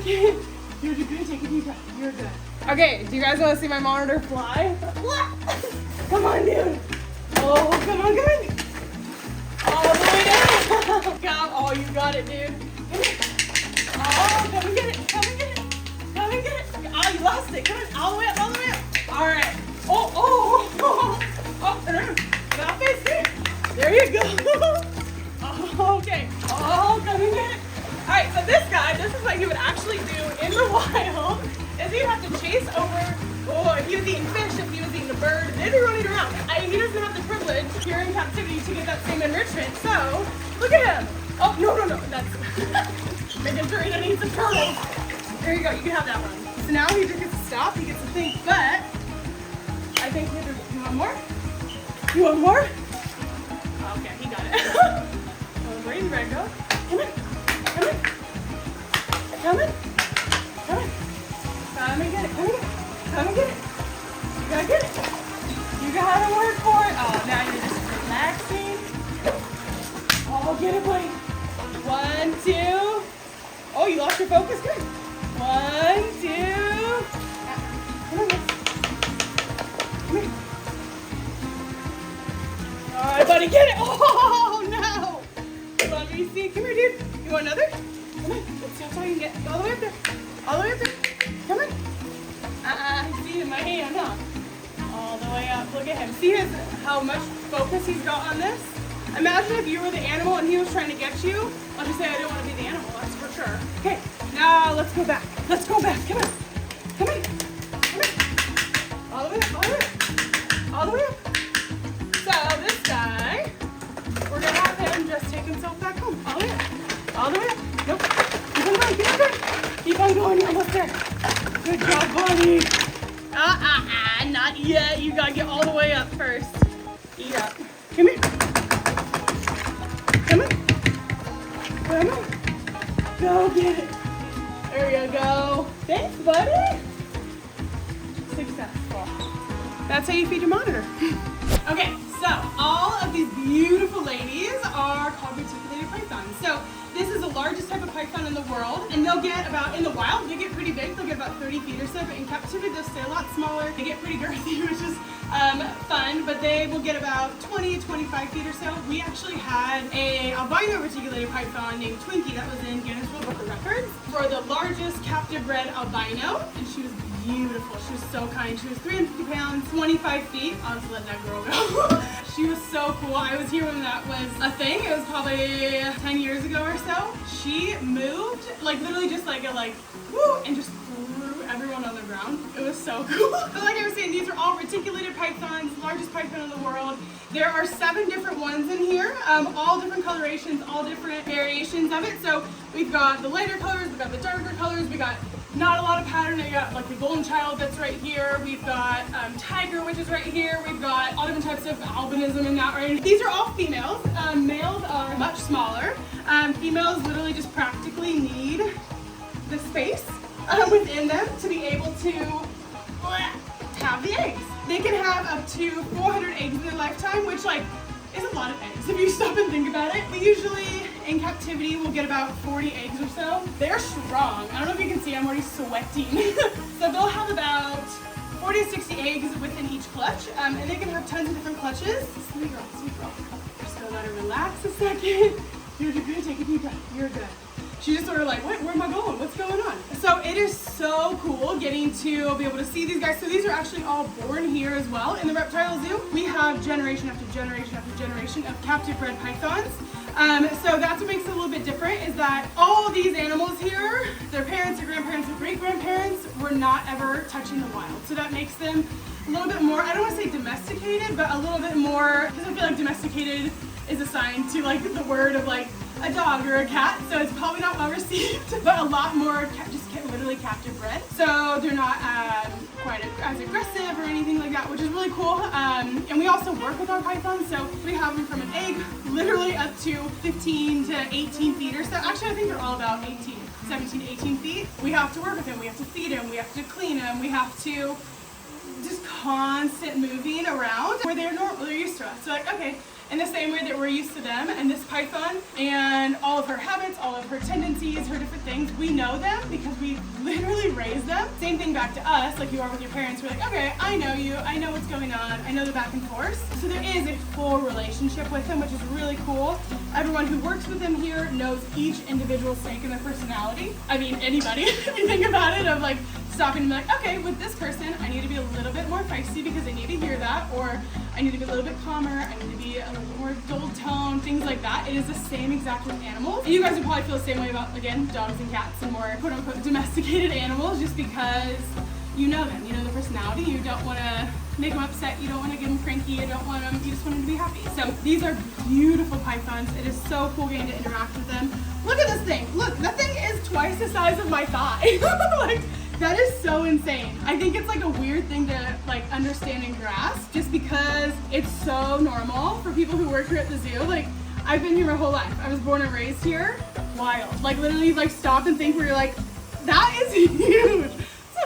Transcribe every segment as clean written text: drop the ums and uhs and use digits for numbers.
second. You're good. Take a deep breath. You're good. Okay, do you guys want to see my monitor fly? Come on, dude. Oh, come on. All the way down. Come. Oh, you got it, dude. Oh, come and get it. Come and get it. Oh, you lost it. Come on. All the way up. All right. Oh, turn around. Now face it. There you go. Oh, okay. Oh, come and get it. All right, so this guy, this is what he would actually do in the wild, is he'd have to chase over, if he was eating fish, if he was eating a bird, they'd be running around. He doesn't have the privilege here in captivity to get that same enrichment, so look at him. Oh, no, that's making sure he doesn't eat some turtles. There you go, you can have that one. So now he just gets to stop, he gets to think, but I think you want more? You want more? Okay, he got it. Where you ready to go? Come in. Come and get it. You gotta get it. You gotta work for it. Oh, now you're just relaxing. Oh, get it, buddy. 1, 2. Oh, you lost your focus? Good. 1, 2. Come on, here. All right, buddy, get it. Oh, no. Let me see. Come here, dude. You want another? Come on. Let's see how far you can get. All the way up there. Come on. See in my hand, huh? All the way up. Look at him. See how much focus he's got on this? Imagine if you were the animal and he was trying to get you. I'll just say I didn't want to be the animal. That's for sure. Okay. Now let's go back. Come on. All the way up. So this guy, we're going to have him just take himself back home. All the way up. Nope. Keep on going. You're almost there. Good job, buddy. Not yet. You got to get all the way up first. Eat up. Come here. Come on. Go get it. There you go. Thanks, buddy. Successful. That's how you feed your monitor. Okay, so all of these beautiful ladies are called reticulated pythons. So this is the largest type of python in the world, and they'll get about, in the wild, they get pretty big. They'll get about 30 feet or so, but in captivity, they'll stay a lot smaller. They get pretty girthy, which is fun, but they will get about 20 to 25 feet or so. We actually had a albino reticulated python named Twinkie that was in Guinness World Book of Records for the largest captive bred albino, and she was beautiful. She was so kind. She was 350 pounds, 25 feet. I'll just let that girl go. She was so cool. I was here when that was a thing. It was probably 10 years ago or so. She moved, like literally just like woo, and just threw everyone on the ground. It was so cool. But like I was saying, these are all reticulated pythons, largest python in the world. There are 7 different ones in here, all different colorations, all different variations of it. So we've got the lighter colors, we've got the darker colors, we got not a lot of pattern. We got like the golden child that's right here. We've got tiger, which is right here. We've got all different types of albinism in that right. These are all females. Males are much smaller. Females literally just practically need the space within them to be able to have the eggs. They can have up to 400 eggs in their lifetime, which like is a lot of eggs if you stop and think about it. We usually in captivity we'll get about 40 eggs or so. They're strong. I don't know if you can see, I'm already sweating. So they'll have about 40 to 60 eggs within each clutch, and they can have tons of different clutches. Sweet girl, sweet girl. Just gonna let her relax a second. You're good, take a deep breath. You're good. She's just sort of like, where am I going? What's going on? So it is so cool getting to be able to see these guys. So these are actually all born here as well in the reptile zoo. We have generation after generation after generation of captive bred pythons. So that's what makes it a little bit different, is that all these animals here, their parents, their grandparents, their great-grandparents were not ever touching the wild. So that makes them a little bit more, I don't want to say domesticated, but a little bit more, because I feel like domesticated is assigned to like the word of like a dog or a cat, so it's probably not well received, but a lot more literally captive bred. So they're not quite as aggressive or anything like that, which is really cool. And we also work with our pythons, so we have them from an egg literally up to 15 to 18 feet or so. Actually, I think they're all about 17 to 18 feet. We have to work with them, we have to feed them, we have to clean them, we have to just constant moving around where they're used to us. So like, okay, in the same way that we're used to them and this python and all of her habits, all of her tendencies, her different things, we know them because we literally raised them. Same thing back to us, like you are with your parents. We're like, okay, I know you, I know what's going on, I know the back and forth. So there is a full relationship with them, which is really cool. Everyone who works with them here knows each individual snake and their personality. I mean, anybody, if you think about it, of like stopping and be like, okay, with this person, I need to be a little bit more feisty because they need to hear that, or I need to be a little bit calmer, I need to be a little more dull tone, things like that. It is the same exact with animals. And you guys would probably feel the same way about, again, dogs and cats and more quote unquote domesticated animals, just because you know them, you know the personality, you don't want to make them upset, you don't want to get them cranky, you don't want them, you just want them to be happy. So these are beautiful pythons. It is so cool getting to interact with them. Look at this thing. Look, that thing is twice the size of my thigh. Like, that is so insane. I think it's like a weird thing to like understand and grasp just because it's so normal for people who work here at the zoo. Like, I've been here my whole life. I was born and raised here. Wild. Like, literally like stop and think where you're like, that is huge.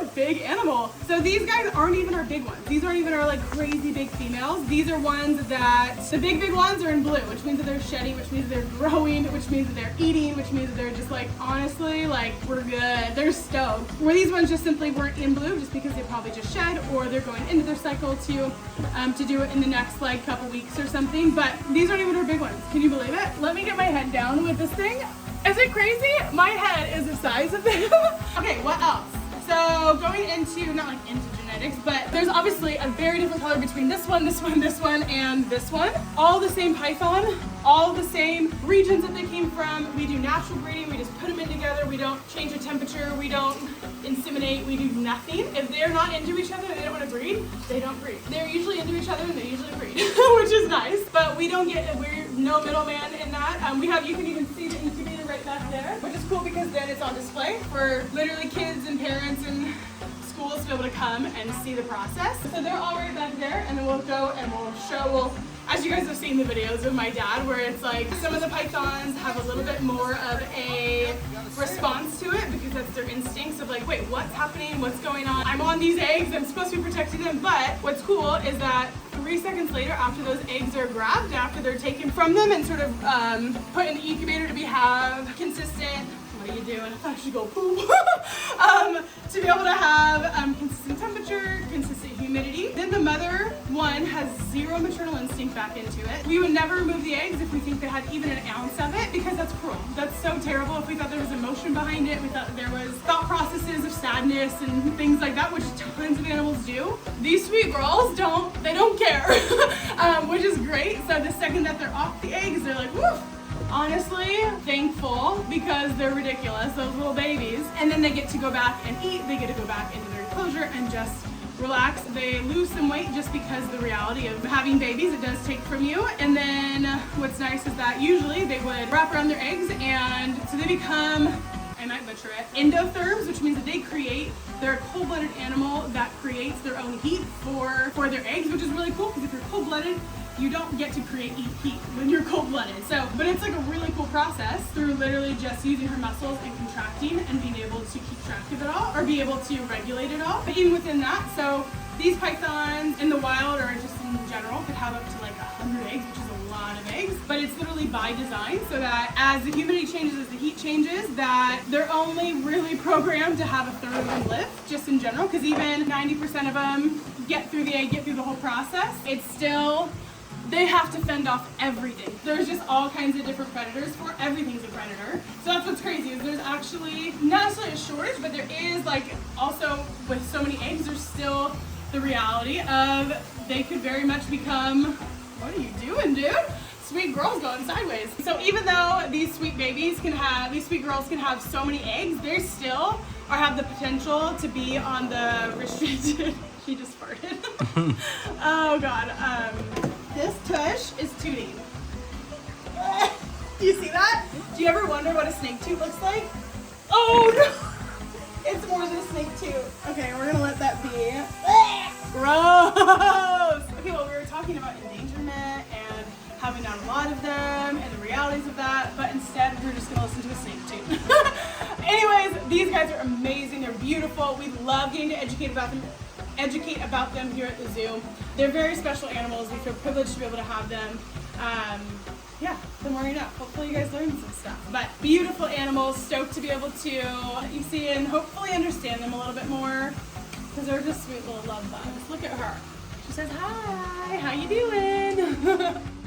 A big animal. So these guys aren't even our big ones. These aren't even our like crazy big females. These are ones that the big ones are in blue, which means that they're shedding, which means they're growing, which means that they're eating, which means that they're just like, honestly, like, we're good. They're stoked. Where these ones just simply weren't in blue just because they probably just shed, or they're going into their cycle to do it in the next like couple weeks or something. But these aren't even our big ones. Can you believe it? Let me get my head down with this thing. Is it crazy? My head is the size of them. Okay, what else? So going into, not like into genetics, but there's obviously a very different color between this one, this one, this one, and this one. All the same python, all the same regions that they came from. We do natural breeding, we just put them in together, we don't change the temperature, we don't inseminate, we do nothing. If they're not into each other and they don't want to breed, they don't breed. They're usually into each other and they usually breed, which is nice. But we don't get, we're no middleman in that. You can even see the incubator right back there, which is cool because then it's on display for literally kids and parents and schools to be able to come and see the process. So they're all right back there, and then we'll go and we'll show, as you guys have seen the videos of my dad, where it's like some of the pythons have a little bit more of a response to it because that's their instincts of like, wait, what's happening? What's going on? I'm on these eggs, I'm supposed to be protecting them. But what's cool is that 3 seconds later, after those eggs are grabbed, after they're taken from them and sort of put in the incubator to have consistent, what are you doing? I should go poop. To be able to have consistent temperature, consistent humidity. Then the mother one has zero maternal instinct back into it. We would never remove the eggs if we think they had even an ounce of it, because that's cruel. That's so terrible. If we thought there was emotion behind it, we thought there was thought processes of sadness and things like that, which tons of animals do. These sweet girls don't care, which is great. So the second that they're off the eggs, they're like, woof. Honestly, thankful, because they're ridiculous, those little babies. And then they get to go back and eat, they get to go back into their enclosure and just relax. They lose some weight just because of the reality of having babies, it does take from you. And then what's nice is that usually they would wrap around their eggs, and so they become, I might butcher it, endotherms, which means that they're a cold-blooded animal that creates their own heat for their eggs, which is really cool, because if you're cold-blooded, you don't get to create heat when you're cold-blooded. So, but it's like a really cool process through literally just using her muscles and contracting and being able to keep track of it all, or be able to regulate it all. But even within that, so these pythons in the wild, or just in general, could have up to like 100 eggs, which is a lot of eggs. But it's literally by design, so that as the humidity changes, as the heat changes, that they're only really programmed to have a third of them live, just in general, because even 90% of them get through the egg, get through the whole process, it's still, they have to fend off everything. There's just all kinds of different predators, for everything's a predator. So that's what's crazy, is there's actually not necessarily a shortage, but there is, like, also with so many eggs, there's still the reality of they could very much become, what are you doing, dude? Sweet girls going sideways. So even though these sweet girls can have so many eggs, they still have the potential to be on the restricted, she just farted. Oh God. This tush is tooting. Do you see that? Do you ever wonder what a snake toot looks like? Oh no! It's more than a snake toot. Okay, we're gonna let that be. Gross! Okay, well, we were talking about endangerment and having not a lot of them and the realities of that, but instead we're just gonna listen to a snake toot. Anyways, these guys are amazing, they're beautiful. We love getting to educate about them. educate about them here at the zoo. They're very special animals. We feel privileged to be able to have them. Yeah, the more you know. Hopefully you guys learned some stuff. But beautiful animals, stoked to be able to you see and hopefully understand them a little bit more, because they're just sweet little love bugs. Look at her. She says, hi, how you doing?